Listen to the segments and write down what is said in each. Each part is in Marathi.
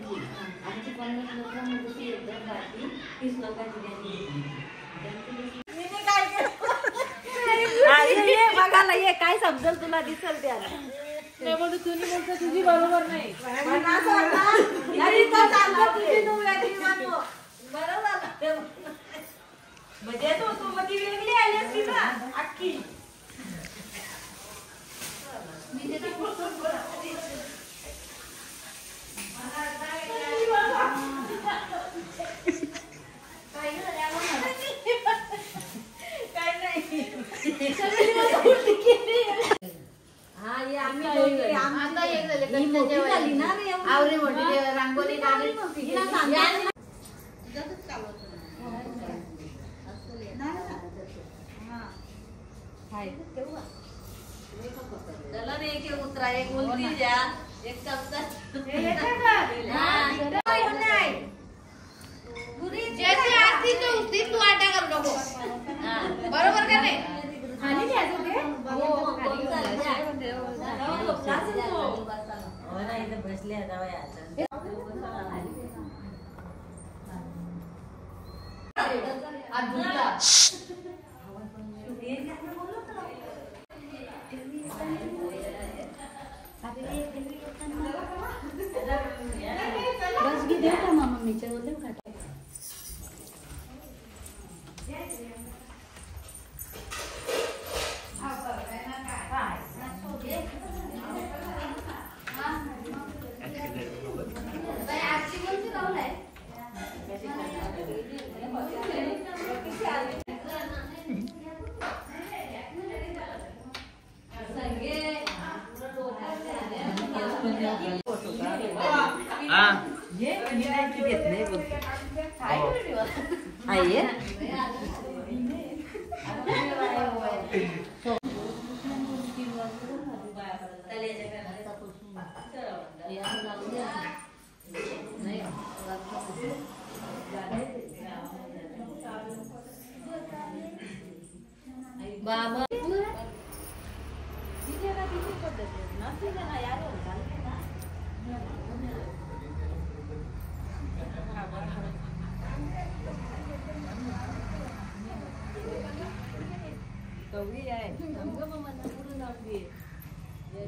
आमची 50 लोकांमध्ये एकदम बाकी 30 लोकांची गॅंग ये बघायला ये काय समजेल तुला दिसल त्याला नाही म्हणून तुम्ही बोलता तुझी बरोबर नाही म्हणजे तो ती वेगळी आली असती ना अख्खी रांगोली चला रे एक उतरा एक उलटी द्या एक चमचा जैसे आरती तो उसी तू आटा कर नको बरोबर का नाही खाली घ्यायचं ते हो ना इथे बसले आता बस की देऊ का मामा मीच्या बोलले का बाबा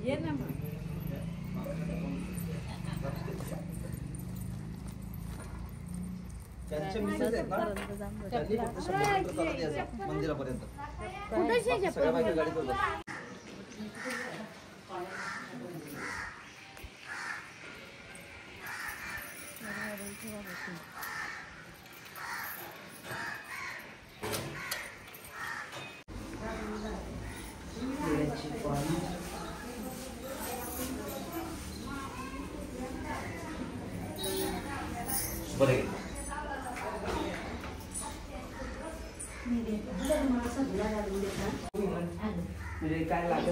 ये ना त्यांचे मिसेस आहेत ना त्यांनी फक्त 100 चालत यायचं मंदिरापर्यंत सगळ्या बायका गाडीत बसतात बरे काय लागत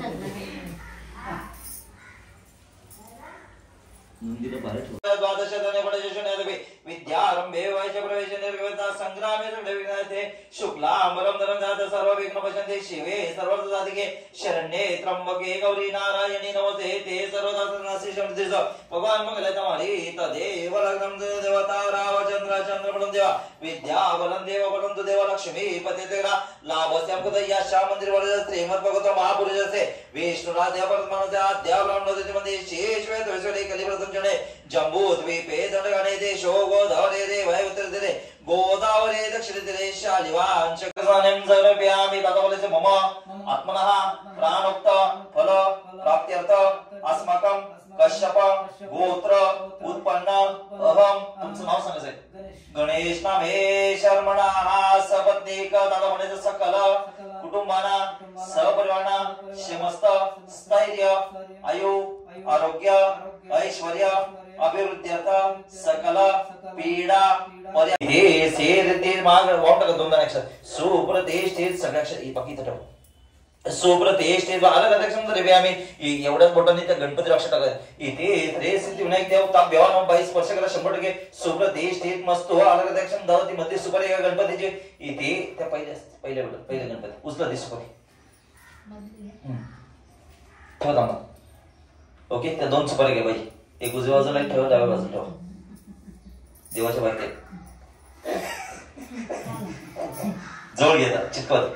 विद्यारंभे वैश्य प्रवेश निर्गता संग्रामे विघ्नते शुक्लांबरं धरं जात सर्व विघ्न पशन्ते शिवे सर्वसाधिके शरण्ये त्र्यंबके गौरी नारायणी नमस्ते ते सर्वदासनासी शमतेस भगवान मंगल तुम्हारी तदेव लग्नं देवता रावचंद्र चंद्रबलं देवा विद्याबलं देव बलं देव लक्ष्मी पते तेरा लाभस्यां कुतया श्या मंदिर वर श्रीमद भगवत महापुरुषसे विष्णुराध्या परमात्मा आद्या ब्रह्मदेव मध्ये शेष वेद विसळे कलिप्रथम जने जम्बू द्वीपे दंडगणे देशो गोदावरी रे वैवत्र रे गोदावरी दक्षिण रे शालिवान चक्रवाणं सर्वव्यामि भगवते मम आत्मनः प्राणोक्त फल प्राप्त्यर्थ अस्माकं कश्यप गोत्र उत्पन्न अहम तुमचं नाव सांगायचं गणेश नामे शर्मणः सपत्नीक दादा म्हणायचं सकल कुटुंबाना सहपरिवाराना समस्त स्थैर्य आयु आरोग्य ऐश्वर्य अभिवृद्ध्यर्थ सकल पीडा हे सेर ते माग वाटतं का दोनदा अक्षर सुप्रतिष्ठित सगळ्या अक्षर बाकी इथं ठेव सुप्रतिष्ठित अलग अध्यक्षम रे आम्ही एवढ्याच बोटांनी त्या गणपती लक्षात टाकायचं इथे रे सिद्धी विनायक देव ताप देवान 22 स्पर्श करा 100% सुप्रतिष्ठित मस्त अलग अध्यक्षम दावती मध्ये सुपारी गणपतीचे इथे त्या पहिले गणपती उचला ती सुपारी ठेव दामा ओके त्या दोन सुपारी घे बाई एक उजव्या बाजूला ठेव डाव्या बाजूला ठेव देवाच्या बाहेर जवळ घेतात चिटकवत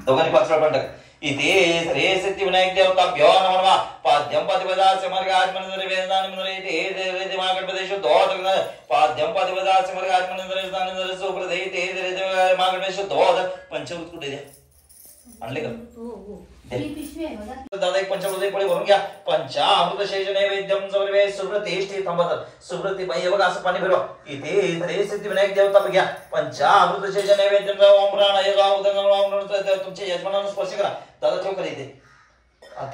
दोघांनी 5 वेळा पण टाक इथे रे सिद्धिविनायक देवताभ्यो नमः पाद्यम पतिपदास्य मार्ग आत्मनंदरे वेदानंदरे इथे रे देवा गणपतीशो दोद पाद्यम पतिपदास्य मार्ग आत्मनंदरे वेदानंदरे सुप्रदे इथे रे देवा मागणेशो दोद पंचभूत कुठे द्या आणले का दादा एक पंचमृत पळी भरून घ्या पंचामृत शेष नैवेद्यम सर्वे सुब्रतेष्ठी थांबतात सुब्रती बाई बघा असं पाणी फिरवा इथे रे सिद्धिविनायक देवता घ्या पंचामृत शेष नैवेद्यम ओम प्राणाय ओम तुमच्या यजमानाला स्पर्श करा दादा ठेव करा इथे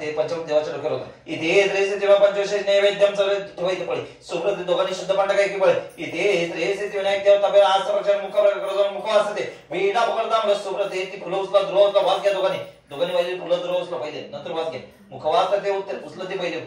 ते पंचमृत देवाच्या डोक्यावर होतं इथे रे सिद्धिविनायक पंचशेष नैवेद्यम सर्वे ठेवायचं पळी सुब्रती दोघांनी शुद्ध पांडा काय की पळे इथे रे सिद्धिविनायक देवता बेला आज रक्षण मुख असते वीणा पकडता सुब्रती ती फुलं उचला द्रोह उचला वास घ्या दोघांनी पहिले फुलं द्रोह उचला पहिले नंतर वास घ्या मुखवास ते उत्तर उचलं ते पहिले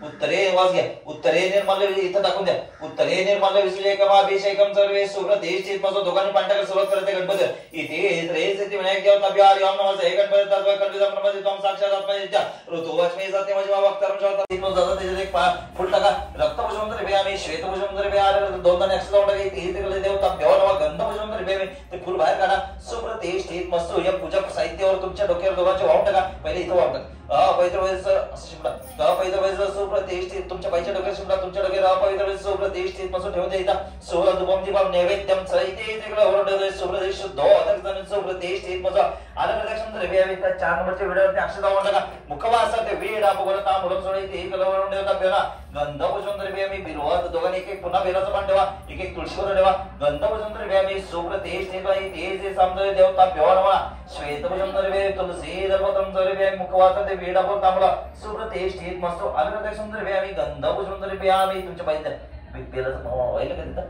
उत्तरे वास घ्या उत्तरे निर्मल इथं टाकून द्या उत्तरे निर्मल विसुजेकम अभिषेकम सर्वे सुब्रतेष्ठी माझं दोघांनी पांडा सुरुवात करते गणपती इथे रे सिद्धिविनायक देवता बिहारी ओम नमः हे गणपती तत्व कल्पितम नमः तम साक्षात आत्मनित्य ऋतुवच्मे सत्यमजवा वक्तरम शोता तीन दादा त्याच्यात एक फुल टाका रक्तभुजमंदर बेआमी श्वेतभुजमंदर बेआर दोन एक्स्ट्रा टाका इथे देवता बिहार नमः गंधभुजमंदर बेआमी ते फुल बाहेर काढा सुब्रतेष्ठी मस्त या पूजा साहित्यावर तुमच्या डोक्यावर दोघांचे वाहून टाका पहिले इथं वाहून टाका अपवित्र वयस असं शिपडा अपवित्र वयस सुप्रतिष्ठित तुमच्या पायच्या डोक्यात शिपडा तुमच्या डोक्यात अपवित्र वयस सुप्रतिष्ठित मसून ठेवून द्यायचा सोळा दुपम दीपम नैवेद्यम चैते तिकडे ओरडले सुप्रतिष्ठित दो अदक्षण सुप्रतिष्ठित मजा अलगदक्षण द्रव्यावे त्या 4 नंबरच्या व्हिडिओवर ते अक्षर लावून टाका मुखवास ते वेड अपगरता मुलं सोळी ते कलवरून देवता बेला गंधभूषण द्रव्यामी बिरवत दोघांनी एक पुन्हा बेलाचं पान ठेवा एक तुळशीवर ठेवा गंधभूषण द्रव्यामी सुप्रतिष्ठित ते जे समजा देवता बेवा श्वेतभूषण द्रव्य तुलसी दर्पत्रम द्रव्य मुखवास ते वेड अपगरता सुप्रतिष्ठित मस्त अलगदक्षण द्रव्यामी गंधभूषण द्रव्यामी तुमच्या पाहिजे बेलाचं व्हायला का तिथं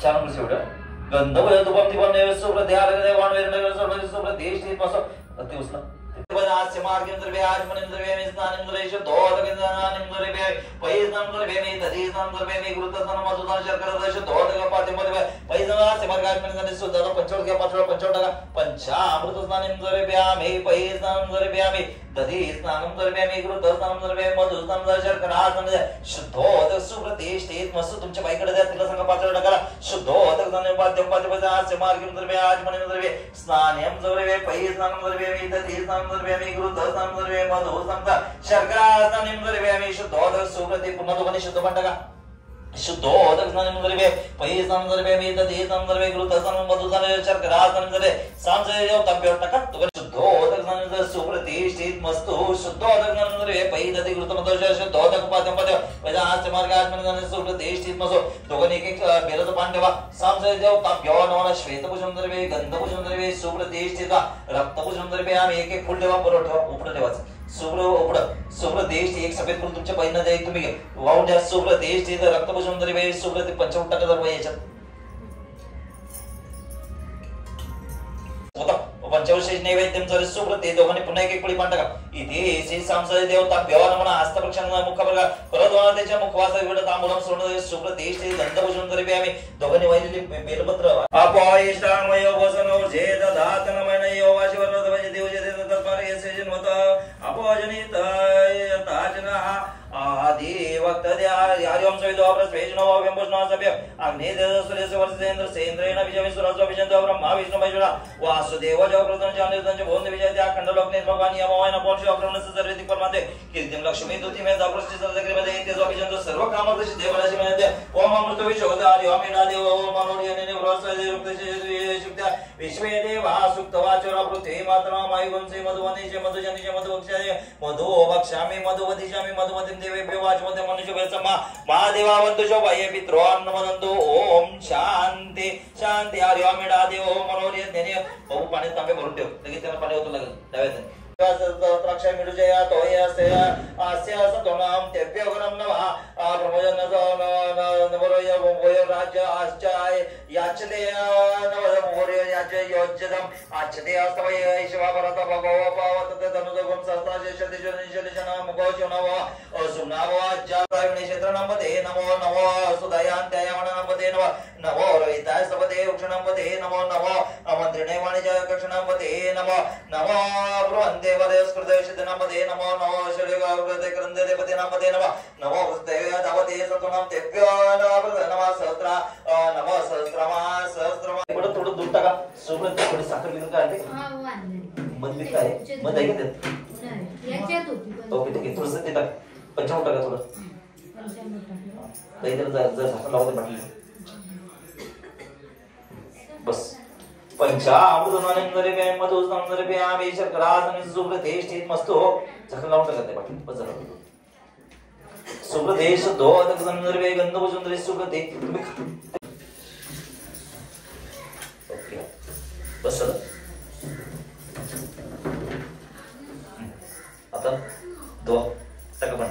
4 नंबरचं व्हिडिओ गंधभूषण दुपम दीपम नैवेद्य सुप्रतिहार वाणवेर सुप्रतिष्ठित मस्त ते उचला पदास्य मार्गें द्रव्य आत्मनें द्रव्य में स्नानं द्रव्य दोदगनानं द्रव्य पैस्नानं द्रव्य में तदीस्नानं द्रव्य में गुरुत्वस्नानं मधुदान शर्करा द्रव्य दोदग पाठ्यम द्रव्य पैस्नास्य मार्गात्मनें द्रव्य सुद्धा पंचोड घ्या पंचोड टाका पंचामृत स्नानं द्रव्य में पैस्नानं द्रव्य में तदीस्नानं द्रव्य में गुरुत्वस्नानं द्रव्य मधुदान द्रव्य शर्करा द्रव्य शुद्धोदक सुप्रतिष्ठित मस्त तुमच्या बाईकडे द्या तिला सांगा पाचोड टाका शुद्धोदक स्नानं पाठ्यम पदास्य मार्गें द्रव्य आत्मनें द्रव्य स्नानं द्रव्य पैस्नानं द्रव्य में तदीस्नानं द्रव्यामी गुरुत्वस्नानं द्रव्य मधुस्नानं शर्करास्नानं द्रव्यामी शुद्धोदक सुप्रति पुन्हा दोघांनी शुद्ध पान टाका शुद्धोदक स्नानं द्रव्य पैस्नानं द्रव्यामी तदीस्नानं द्रव्य गुरुत्वस्नानं मधुस्नानं शर्करास्नानं द्रव्य सांजय देवताभ्यो टाका दोघांनी शुद्धोदक स्नानं द्रव्य सुप्रतिष्ठित मस्त शुद्धोदक स्नानं द्रव्य पैदति गुरुत्वस्नानं शुद्धोदक उपाद्यम पद्य वेदास्य मार्गात्मनें सुप्रतिष्ठित मस्त दोघांनी एक बेलाचं पान ठेवा सांजय देवताभ्यो नमः श्वेतभूषण द्रव्य गंधभूषण द्रव्य सुप्रतिष्ठित रक्तभूषण द्रव्य आम्ही एक फुल ठेवा बरोबर ठेवा उपड ठेवायचं सुप्रतिष्ठित एक सफेद फुल तुमच्या पहिनं द्या तुम्ही वाहून द्या सुप्रतिष्ठित रक्तभूषण द्रव्य सुप्रति पंचमृत टाका जर याच्यात पंचवशेष नैवेद्यम जर सुप्रति दोघांनी पुन्हा एक पळी पान टाका इथे श्री सांसद देवता बेवा नमः हस्तप्रक्षण मुखभर परत त्याच्या मुखवास विड तांबूलम सोडून सुप्रतिष्ठित गंधभूषण द्रव्य आम्ही दोघांनी वाहिलेली बेलपत्र अपोइष्टामयो वसनो जे दधातनमयो वाशिवरद वजे देवजे तत्पर यसे जन्मत अपोजनित ताजना आदि वक्तद्या हरिओम सविदो प्रस्वेजनो व्यंबुष्णो सभ्य अग्नि देवसूर्यस्य वर्षेन्द्र सेन्द्रेण विजय सुरस्व विजयन्तो ब्रह्मा विष्णु महेश्वरा वासुदेव जो प्रथम जानितं भोन विजय त्या खंडलोकने भगवान यमोयन पोषो अप्रमणस्य सर्वेतिक परमाते कीर्तिम लक्ष्मी दुती में जाप्रष्टि सदग्रमध्ये तेजो विजयन्तो सर्व कामदशी देवराशी म्हणते ओम अमृत विशोद हरिओम इनादेव ओम मनोरियने वरसदे रुक्तचे शुक्त्या विश्वे देवा सुक्तवाचरा पृथ्वी मात्रा मायुगंसे मधुवनेचे मधुजनीचे मधुवक्षाय मधु वक्षामि मधुवदिशामि मधुमतिं देवेभ्यो वाचमते मनुष्यभ्यो समा महादेवा वन्दुषो भये पित्रो अन्नमदन्तु ओम शांती शांती हरिओम इनादेव ओम मनोरियने बहु पाणी तांबे भरून ठेव लगेच त्याला पाणी होतं लागेल त्यावेळेस द्राक्षा मिळूजया तोयसे आस्य सतोनाम तेभ्यो गरम नमः प्रमोजन नवरय राज्य आश्चाय याचते नवमोर्य याचे योज्यदम आचते अस्तवय शिवा भरत भगव पावत तनुदगम सहस्राशे शतिशनिशलिशन मुखो शिवनव सुमनाव आज्जाय क्षेत्रनमते नमो नमो सुदयांत्याय मननमते नमो नमो रविताय सबते उक्षणमते नमो नमो मंत्रिणे वाणिज्य कक्षणमते नमो नमो ब्रुवन्ते वदस्कृतशिदनमते नमो नमो शरीरगृते क्रन्दे देवते नमते नमो नमो वस्ते दावते सतुनाम तेभ्यो नमः सहस्रा नमो सहस्रमा सहस्रमा थोडं दूध टाका सोबत थोडी साखर बिन काढते मध बी काय मध आहे का याच्यात होती ओके ठीक आहे थोडंसं ते टाक 55 टाका थोडं 55 टाकलं काही जर झाकण लावते म्हटलं बस पंचामृतनानंदरे पे मधुसंदरे पे आम्ही शर्करासन सुप्रतिष्ठित मस्तो झाकण लावून टाकते बाकी बस झालं सुप्रदेश दो अदक संदर्भे गंधभुजंद्रे सुप्रते तुम्ही ओके बस झालं आता दो टाका पण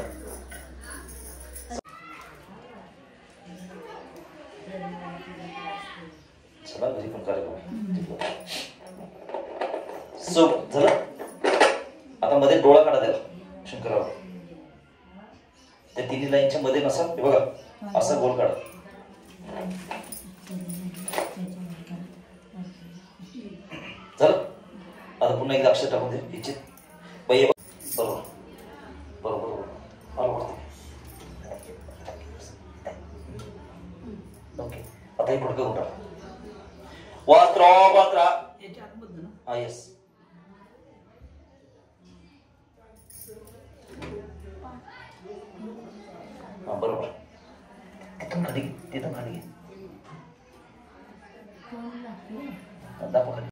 चला घरी पण कार्यक्रम सो झालं आता मध्ये डोळा काढा त्याला शंकरराव त्या तिन्ही लाईनच्या मध्ये नसा हे बघा असा गोल काढा झालं आता पुन्हा एकदा अक्षर टाकून दे इच्छित बाई बरोबर बरोबर बरोबर ओके आता हे पुढे करून टाका वस्त्र पत्र हा यस बरोबर तिथं खाली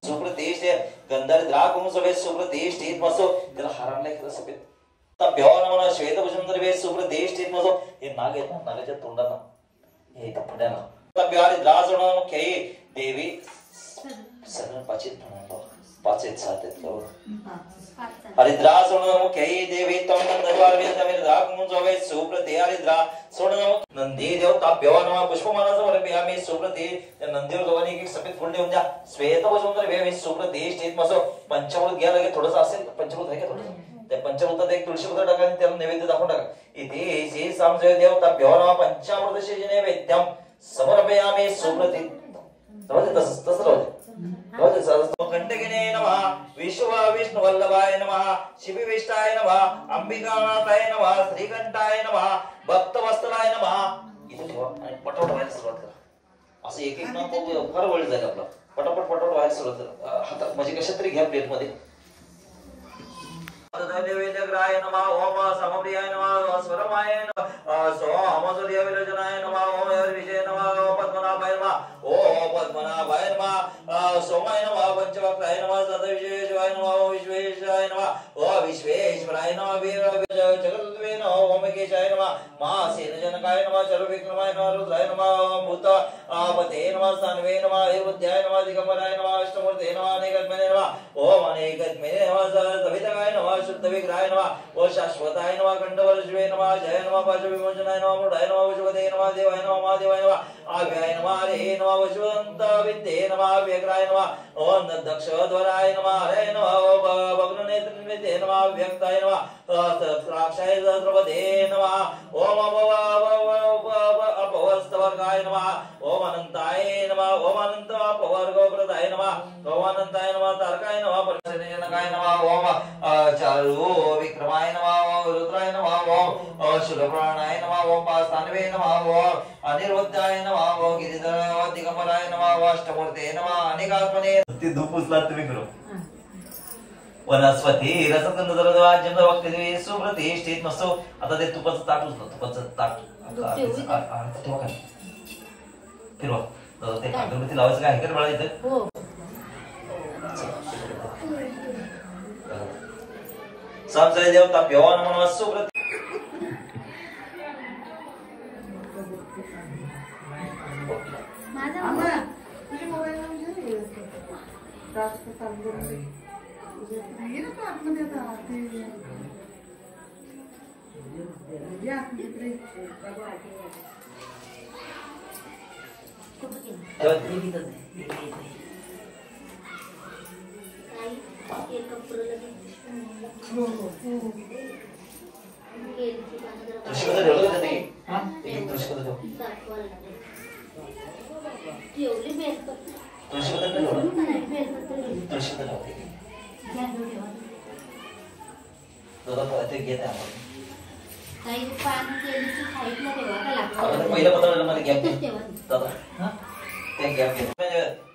सुप्रतिष्ठित गंधर्व द्राकुम सभेत सुप्रतिष्ठित मसो त्याला हारांना खरं सभेत तब्यावर म्हणा श्वेतभूषण दरवे सुप्रतिष्ठित मसो हे नाग आहेत ना नागाच्या तोंडाला हे इथं पुण्याला तब्यावर द्रासोणा मुख्य देवी सगळं पाचित म्हणालो पाचेत सात आहेत हरिद्रासोण मुख्य देवी तम गंधर्वार वेदमेर द्राकुम सभेत सुप्रति हरिद्रा सोण नंदी देव ताप्यवा नमः पुष्पमानाचा वर आम्ही सुप्रति त्या नंदीवर दोघांनी एक सफेद फुल देऊन द्या श्वेतभूषण दरवे आम्ही सुप्रतिष्ठित मसो पंचमृत घ्या लगे थोडंसं असेल पंचमृत आहे का थोडंसं त्या पंचमृतात एक तुळशीपत्र टाका आणि त्याला नैवेद्य दाखवून टाका इथे श्री सामजय देव ताप्यवा नमः पंचामृत शेज नैवेद्यम समर्पयामि सुप्रति तसं राहू कंटकिने नमः विश्व विष्णु वल्लभाय नमः शिवविष्टाय नमः अंबिकानाथाय नमः श्रीकंठाय नमः भक्तवत्सलाय नमः इथे ठेवा आणि पटपट व्हायला सुरुवात करा असं एक एक ना फार वेळ जाईल आपला पटापट व्हायला सुरुवात करा हातात म्हणजे कशा तरी घ्या प्लेट मध्ये देवेंद्राय नमः ओम समप्रियाय नमः स्वरमाय नमः सोम सूर्य विलोचनाय नमः ओम विजय नमः पद्मनाभाय नमः ओम पद्मनाभाय नमः सोमाय नमः पंचवक्त्राय नमः सदविश्वेश्वराय नमः विश्वेश्वराय नमः ओम विश्वेश्वराय नमः वीर जगद्वे नमः ओम केशाय नमः महासेनजनकाय नमः चरविक्रमाय नमः रुद्राय नमः भूत पते नमः सान्वे नमः हेरुद्याय नमः दिगंबराय नमः अष्टमूर्ते नमः अनेकत्मने नमः ओम अनेकत्मने नमः सविताय नमः शुद्ध विग्रहाय नमः ओ शाश्वताय नमः कंठवरशिवे नमः जय नमः पाश विमोचनाय नमः मूढाय नमः विश्वदे नमः देवाय नमः महादेवाय नमः आव्याय नमः हरे नमः वशवंत विद्ये नमः व्यग्राय नमः ओम दक्षध्वराय नमः हरे नमः भग्ननेत्रनिमित्ते नमः व्यक्ताय नमः सहस्राक्षाय सहस्रपदे नमः ओम अपवस्तवर्गाय नमः ओम अनंताय नमः ओम अनंत अपवर्गप्रदाय नमः ओम अनंताय नमः तारकाय नमः परमेश्वरजनकाय नमः ओम चारु विक्रमाय नमः ओम रुद्राय नमः ओम शूलप्राणाय नमः ओम पास्तानवे नमः ओम अनिरुद्धाय नमः ओम गिरिधर दिगंबराय नमः ओम अष्टमूर्ते नमः अनेकात्मने ते धूप उचलात तुम्ही करू वनस्पती रसगंध जलवाज्यम वक्तदेवी सुप्रतिष्ठित मस्तो आता ते तुपाचं ताट उचला तुपाचं ताट ठेवा खाली फिरवा ते अगरबत्ती लावायचं काय आहे का बाळा इथं हो समजय देवता प्यवा नमः सुप्रति माझा तुझ्या मोबाईलवर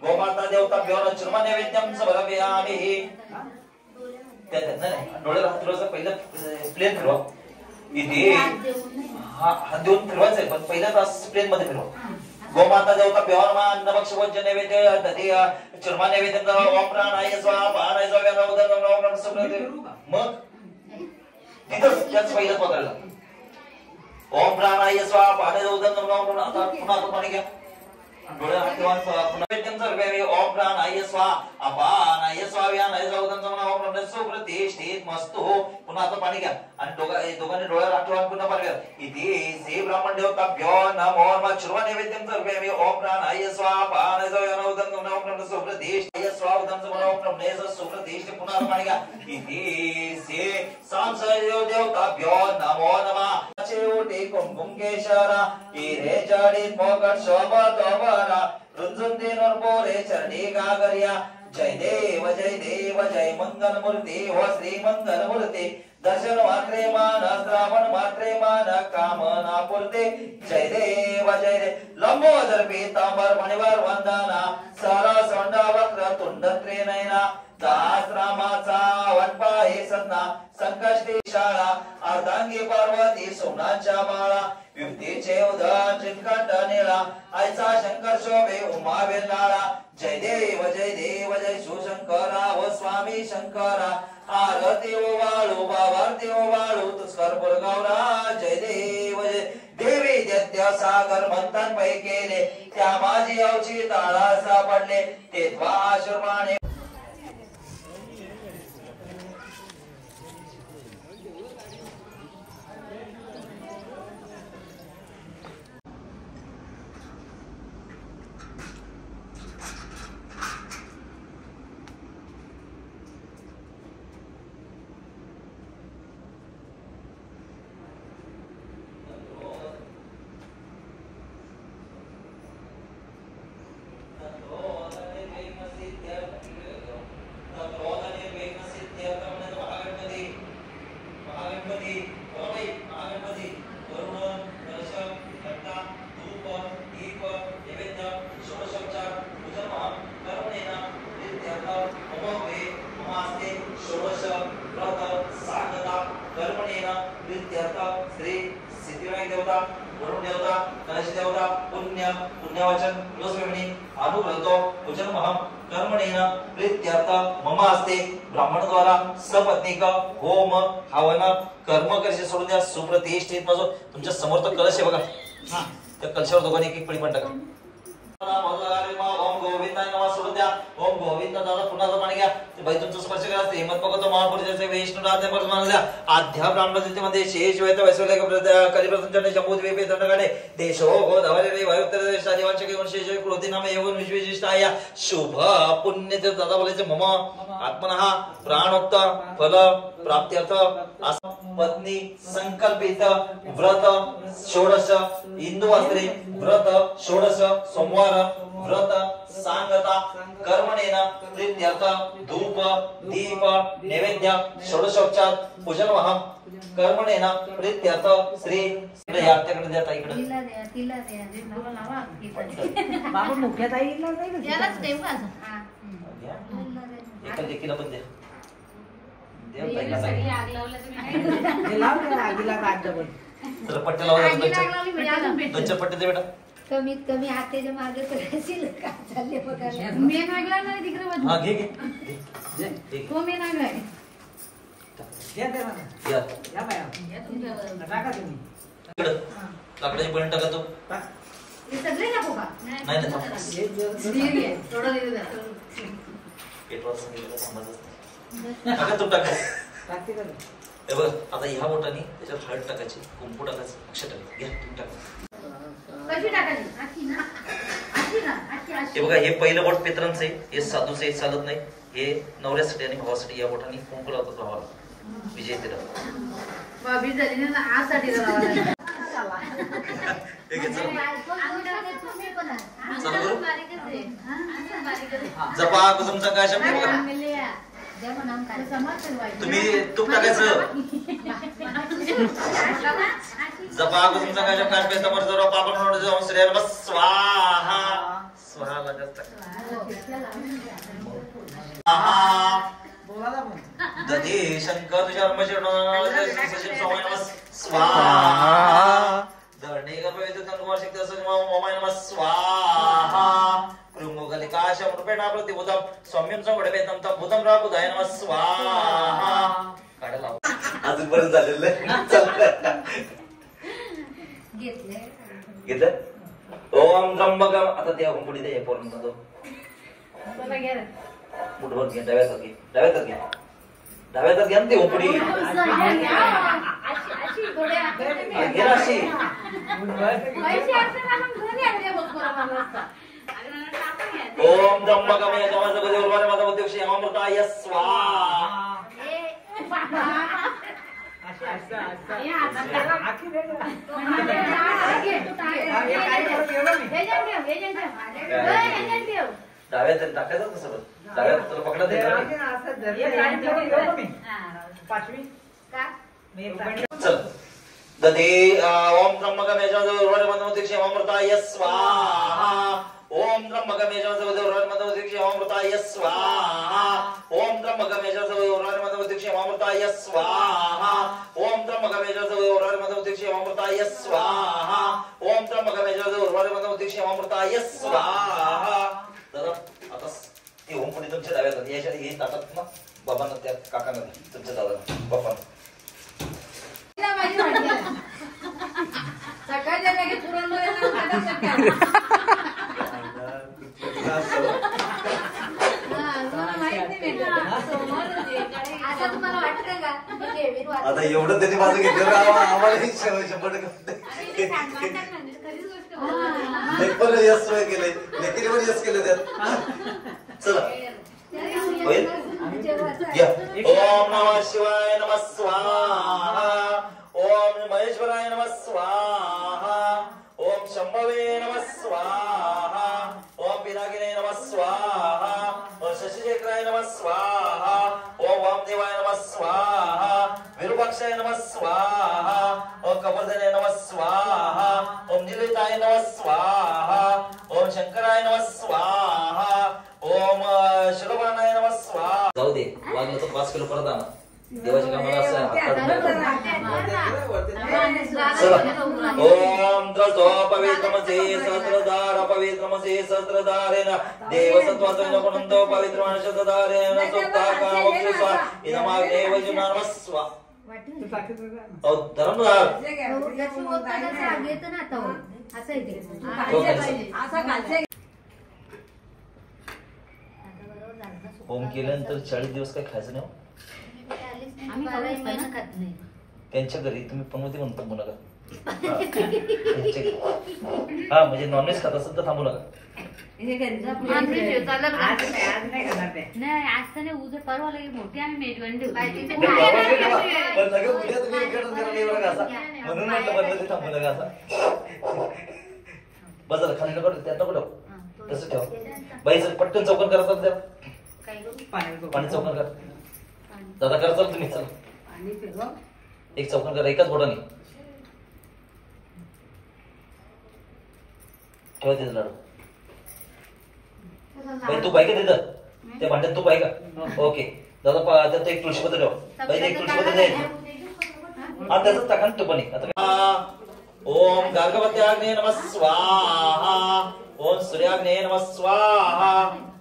गोमाता देवताभ्यो नैवेद्यं नैवेद्यं समर्पयामि. डोळे थोडंसं पहिलं प्लेन फिरवा इथे हात देऊन फिरवायचंय पण पहिलं तास प्लेन मध्ये फिरवा. गोमाता देवताभ्यो नमः अन्नभक्षभोज्य नैवेद्य दधी चुरमा नैवेद्यं ओम प्राणाय स्वाहा प्राणाय स्वाहा उदरं ओम सुप्रते. मग तिथं त्याच पहिलं पदाला ओम प्राणाय स्वाहा प्राणाय उदरं ओम आता पुन्हा पाणी घ्या. डोळे हात ठेवून नैवेद्यं सर्वे ओम प्राणाय स्वाहा अपानाय स्वाहा व्यानाय उदरं ओम सुप्रतिष्ठित मस्तु. पुन्हा आता पाणी घ्या आणि दोघांनी डोळे हात ठेवून पुन्हा पाणी घ्या. इति श्री ब्राह्मण देवताभ्यो नमो नमः चुरमा नैवेद्यं सर्वे ओम प्राणाय स्वाहा अपानाय स्वाहा व्यानाय उदरं ओम सुप्रतिष्ठित स्वाहा उदरं ओम सुप्रतिष्ठित. पुन्हा पाणी घ्या. इति श्री सांसयो देवताभ्यो नमो नमः चेवटी कुंकुम केशरा हिरे जडित मोकट शोभा तोबरा रुंजुंदी नरपोरे चरणी गागरिया. जय देव जय मंगल मूर्ती हो श्री मंगल मूर्ती. दर्शन मात्रे मान श्रावण मात्रे मान कामना पूर्ते. जय देव लंबोदर पीतांबर मणिवर वंदना सारा सोंडा वक्र तुंड त्रिनयना. दास रामाचा वनपा हे सतना संकष्टी शाळा अर्धांगी पार्वती सोमनाथच्या बाळा. युक्तीचे उदर चितकंठ निळा आयचा शंकर शोभे उमा वेल्लाळा. जय देव जय शिवशंकरा व स्वामी शंकरा. आरती ओ वाळू बाबारती ओ वाळू तुस्कर बुरगावरा. जय देव देवी दैत्य सागर मंथन पै केले त्या माझी अवची ताळा सापडले ते द्वाशुर्माने. पुण्यवचन अनुग्रतो भोजन महम कर्मणेन प्रीत्यर्थ मम असते. ब्राह्मण द्वारा सपत्नीक होम हवन कर्म कसे सोडून द्या. सुप्रतिष्ठित माझो तुमच्या समोर तो कलश आहे बघा. त्या कलशावर दोघांनी एक पडी पण टाका. ओम गोविंदाय नमः सोडून द्या. ओम गोविंद दादा पुन्हा पाणी घ्या. बाई तुमचं स्पर्श करा. हेमंत भगवतो महापुरुषाचे वैष्णव आद्य परमान द्या. आध्या ब्राह्मणाचे मध्ये शेष वेद वैसवले कलिप्रसंचने जम्बूद्वीपे दंडगाडे देशो गोदावरी रे वायुत्तर देशा जीवांचे गुण शेष कृती नाम एवं विशेषिष्टाय शुभ पुण्य दादा बोलायचे मम आत्मनः प्राणोक्त फल प्राप्त्यर्थ पत्नी संकल्पित व्रत षोडश हिंदू वस्त्रे व्रत षोडश सोमवार व्रत सांगता कर्मणेन प्रीत्यर्थ धूप दीप नैवेद्य षोडशोपचार पूजन वहम कर्मणेन प्रीत्यर्थ श्री यात्रेकडे जाता इकडे तिला द्या लावा बाबा मुख्य ताईला नाही यालाच देऊ का एका लेकीला पण द्या. देव ताईला सगळी सांग. आग लावलं तुम्ही हे लाव ना आगीला काढलं. तर पट्टे लावा. आगी लागली मी अजून भेट. दोनच्या पट्टे दे बेटा. कमीत कमी आतेच्या मागे करायची का चालले बघायला. मेन आग लागला तिकडे हा घे घे तो मेन आग लागला. या दे मला. या या बाया. या तुमच्यावर टाका तुम्ही. इकडे लाकडाची पण टाका तो. हे सगळे नको का नाही नाही दे थोडं दे जरा. पेटवा सांगितलं समजत टाका तू टाका. टाकते का? हे बघ आता ह्या बोटाने त्याच्यात हळद टाकायची कुंकू टाकायचं अक्षर टाकायचं. घ्या तुम्ही टाका. कशी टाकायची अशी ना अशी ना हे बघा, हे पहिलं बोट पित्रांचं आहे, हे साधूचं आहे, चालत नाही. हे नवऱ्यासाठी आणि भावासाठी या बोटाने कुंकू लावतात भावाला, विजय तिला. बाबी झाली ना आसाठी हे घे, चला. चला गुरु. जपा कुसुम संकाशम. हे बघा, तुम्ही तूप टाकायचं. जपा कुसुम संकाशम काशपेश नमर सर्व पापन म्हणून जाऊन श्रेय नमः स्वाहा. स्वाहा लागत दधी शंकर तुझ्या स्वाहा. धरणे गर्भवेदकुमार शक्ती असं मोमाय नमः स्वाहा. कृंगलिकाशम रूपेण प्रतिभूतम सौम्यम संघटवेदम तम भूतम राबुदाय नमः स्वाहा. काढला अजूनपर्यंत झालेलं घेतलं. ओम त्र्यंबकम. आता त्या पुढे ते पूर्ण तो मुठभर घे. डाव्यात घे, डाव्यात घे, डाव्यात घ्या ते उपडी घे अशी. ओम त्र्यंबकम यजामहे सुगंधिं पुष्टिवर्धनम् उर्वारुकमिव अमृताय स्वाहा. डाव्यात टाकायचं कसं डाव्यात तुला पकडत चल. दधी ओम त्र्यंबकम यजामहे सुगंधिं अमृताय स्वाहा. ओम त्र्यंबकम यजामहे सुगंधिं अमृताय स्वाहा. ओम त्र्यंबकम यजामहे सुगंधिं अमृताय स्वाहा. ओम त्र्यंबकम यजामहे सुगंधिं अमृताय स्वाहा. ओम त्र्यंबकम यजामहे सुगंधिं अमृताय स्वाहा. दादा आता ते ओम पुढे तुमच्या डाव्यात याच्या हे टाकत ना बाबांना, त्या काकांना, तुमच्या दादा बाप्पा. सकाळच्या जागी पुरणमध्ये आता एवढं त्यांनी माझं घेतलं आम्हाला 100% पण यश केले, लेकीने पण यश केले त्यात. चला होईल. ओम नमः शिवाय नमः स्वाहा. ओम महेश्वराय नमः स्वाहा. ओम शंभवे नमः स्वाहा. ओम पिनाकिने नमः स्वाहा. ओम शशिशेखराय नमः स्वाहा. ओम वामदेवाय नमः स्वाहा. विरूपाक्षाय नमः स्वाहा. ओम कबरधने नमः स्वाहा. ओम निलिताय नमः स्वाहा. ओम शंकराय नमः स्वाहा. ओम शिरोबाणाय नमः स्वाहा. जाऊ दे, लागलं तर 5 किलो परत आणा. देवाच्या कामाला असं ओम त्रसो पवित्रमसे सहस्रधार पवित्रमसे सहस्रधारेण देवसत्त्वात्रेण पुनन्तो पवित्रमाण शतधारेण सुक्ता वक्षुषा इदमाग्ने वजुनानमः स्वा. ओ धर्मधार ओम केल्यानंतर 40 दिवस काय खायचं नाही. त्यांच्या घरी तुम्ही पनवती म्हणतो थांबू नका. हा म्हणजे नॉनव्हेज खात असेल तर थांबू नका. म्हणून म्हटलं पनवती थांबू नका असं. बस झालं, खाली नको त्यात नको ठेव, तसं ठेव. बाई सर पटकन चौकन करा. त्या पाणी चौकन करा. दादा करा चल तुम्ही. चला एक चौकन करा एकाच बोटाने. ठेवा तिथं लाडू. बाई तू पाहिजे तिथं त्या भांड्यात तू पाहिजे का? ओके दादा त्यात एक तुळशीपत्र ठेवा. बाई एक तुळशीपत्र द्यायचं. हा त्याच टाका तू पण. आता ओम गार्गवत्याग्ने नमः स्वाहा. ओम सूर्याग्ने नमः स्वाहा.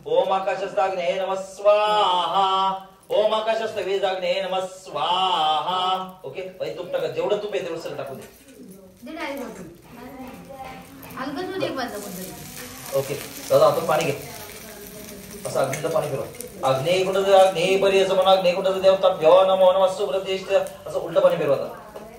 ओम आकाशस्थाग्ने नमः स्वाहा. ओम आकाशस्थवीजाग्ने नमः स्वाहा. ओके बाई तूप टाका. जेवढं तूप आहे तेवढं सगळं टाकू दे. ओके दादा आता पाणी घे. असं अग्नीचं पाणी फिरवा. अग्निकुंड अग्निपरी असं म्हणा. अग्निकुंड देवताभ्यो नमो नमः सुप्रतिष्ठ असं उलट पाणी फिरवा.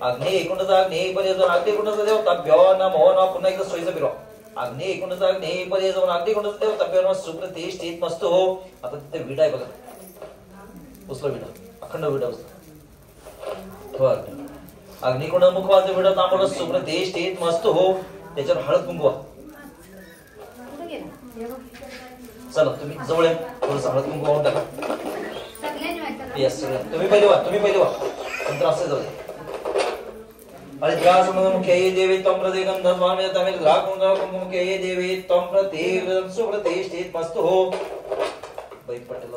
अग्निकुंड अग्निपरी अग्निकुंड देवताभ्यो नमो नमः. पुन्हा एकदा सोयीचं फिरवा. अग्नी एकूणच अग्नी मध्ये जाऊन अग्नी कोणच देवता पेरून सुप्रतिष्ठित मस्त हो. आता तिथे विडा आहे बघा, उचला विडा, अखंड विडा उचला. अग्निकुंड मुखवाचे विडा तांबड सुप्रतिष्ठित मस्त हो. त्याच्यावर हळद कुंकवा. चला तुम्ही जवळ आहे, थोडस हळद कुंकू वाहून टाका. येस सगळं तुम्ही पहिले वा, नंतर असं जाऊ दे. अरे द्या समज मुख्य देवी तम प्रति गंध स्वामी तमिल राकुंड मुख्य देवी तम प्रति सुप्रतिष्ठित मस्त हो. बाई पटेल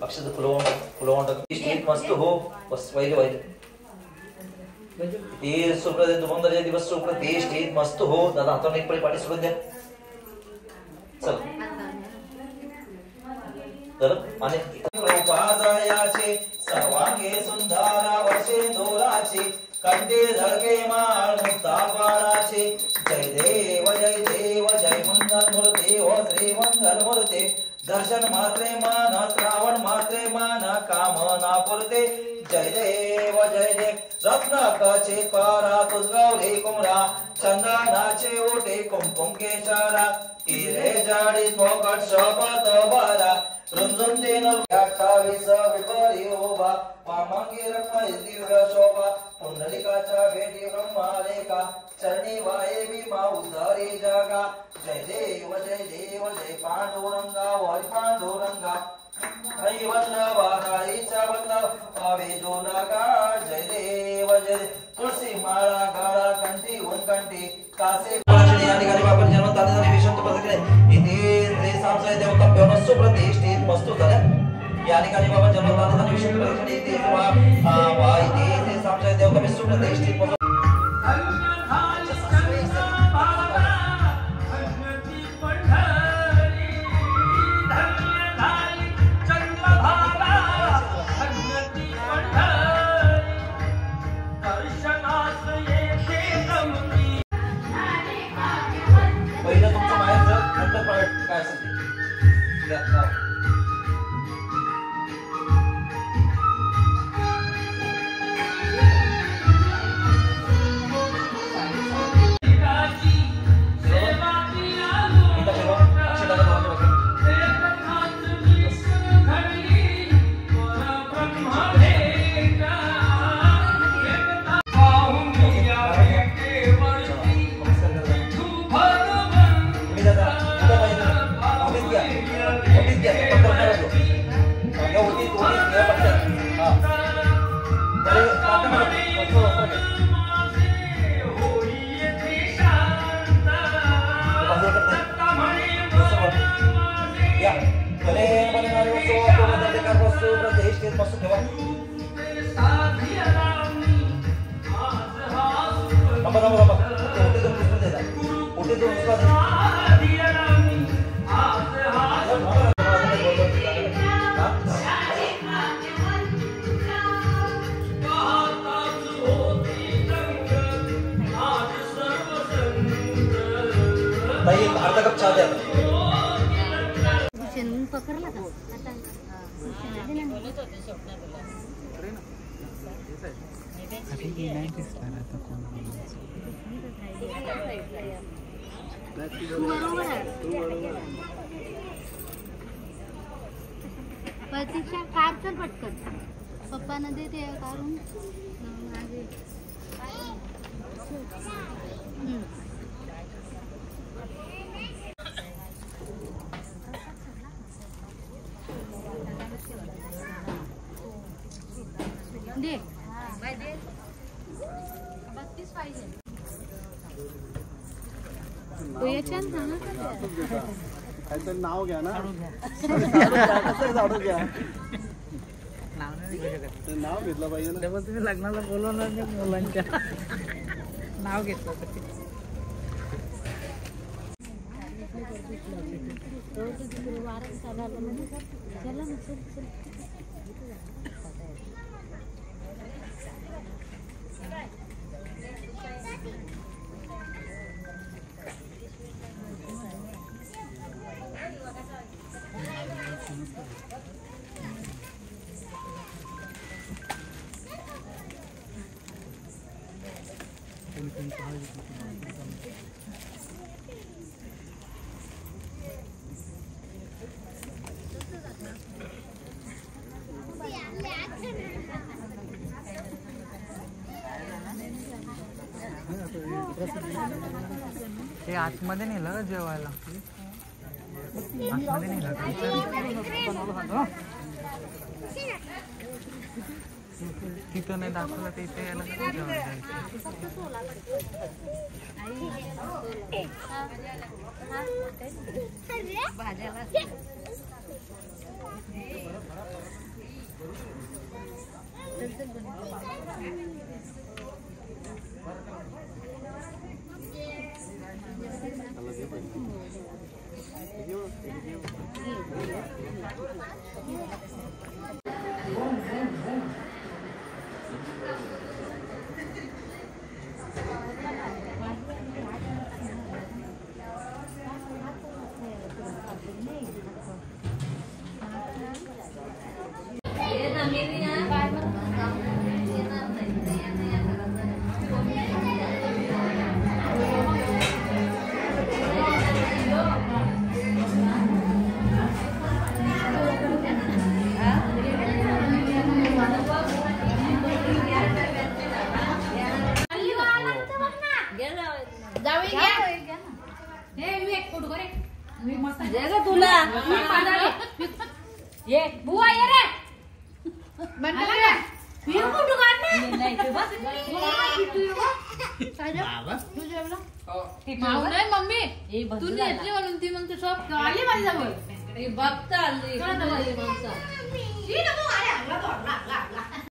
अक्षत फुलवून मस्त हो. बस पहिले ते सुप्रतिष्ठित दुमंदरचे दिवस सुप्रतिष्ठित मस्त हो. दादा हातावर एक पळी पाठी सोडून द्या. चल तर आणि उपाजायाचे सर्वांगे सुंदर वर्षे दोराचे कंठे धडके माळ मुक्तापाराचे. जय देव जय मंगल मूर्ती हो श्री मंगल मूर्ती. दर्शन मात्रे मान श्रावण मात्रे मान कामना पुरते. जय देव रत्नाकाचे पारा तुझगावले कुमरा चंदनाचे ओटे कुमकुम केशरा. हिरे जाडी मोकट शोभत बारा रुंदुम दिन 28 विपरी उभा मामांगी रत्न दिव्य शोभा. पुंडलिकाच्या भेटी ब्रह्मालेका चरणी वाये भीमा उद्धारी जागा. जय देव जय पांडुरंगा वाय पांडुरंगा. हरी वल्लभा हरीचा वल्लभ पावे जो लागा. जय देव तुळशी माळा गाळा कंठी ऊन कंठी कासे या ठिकाणी बाबा जन्म ताले विशंत पदके इथे श्री सामसाय देवता पेवन सुप्रतिष्ठित मस्तू झाल्या. या ठिकाणी बाबा जन्म ताले विशंत पदके इथे श्री सामसाय देवता सुप्रतिष्ठित अर्धा कप चहा द्या. पकडला का प्रतीक्षा कार चल पटकन पप्पांना देते काढून दे 32 पाहिजे. काहीतरी नाव घ्या ना. नाव घेतलं पाहिजे ना. तेव्हा तुम्ही लग्नाला बोलवणार नाही मुलांच्या. नाव घेतलं ते आतमध्ये नेलं का जेवायला? आतमध्ये नेलं का? तिथं नाही दाखवलं ते इथे यायला जेवायला तुला ये बुआ ये रे मम्मी तू नेटली म्हणून ती मग शॉप आली माझ्याजवळ बघता आली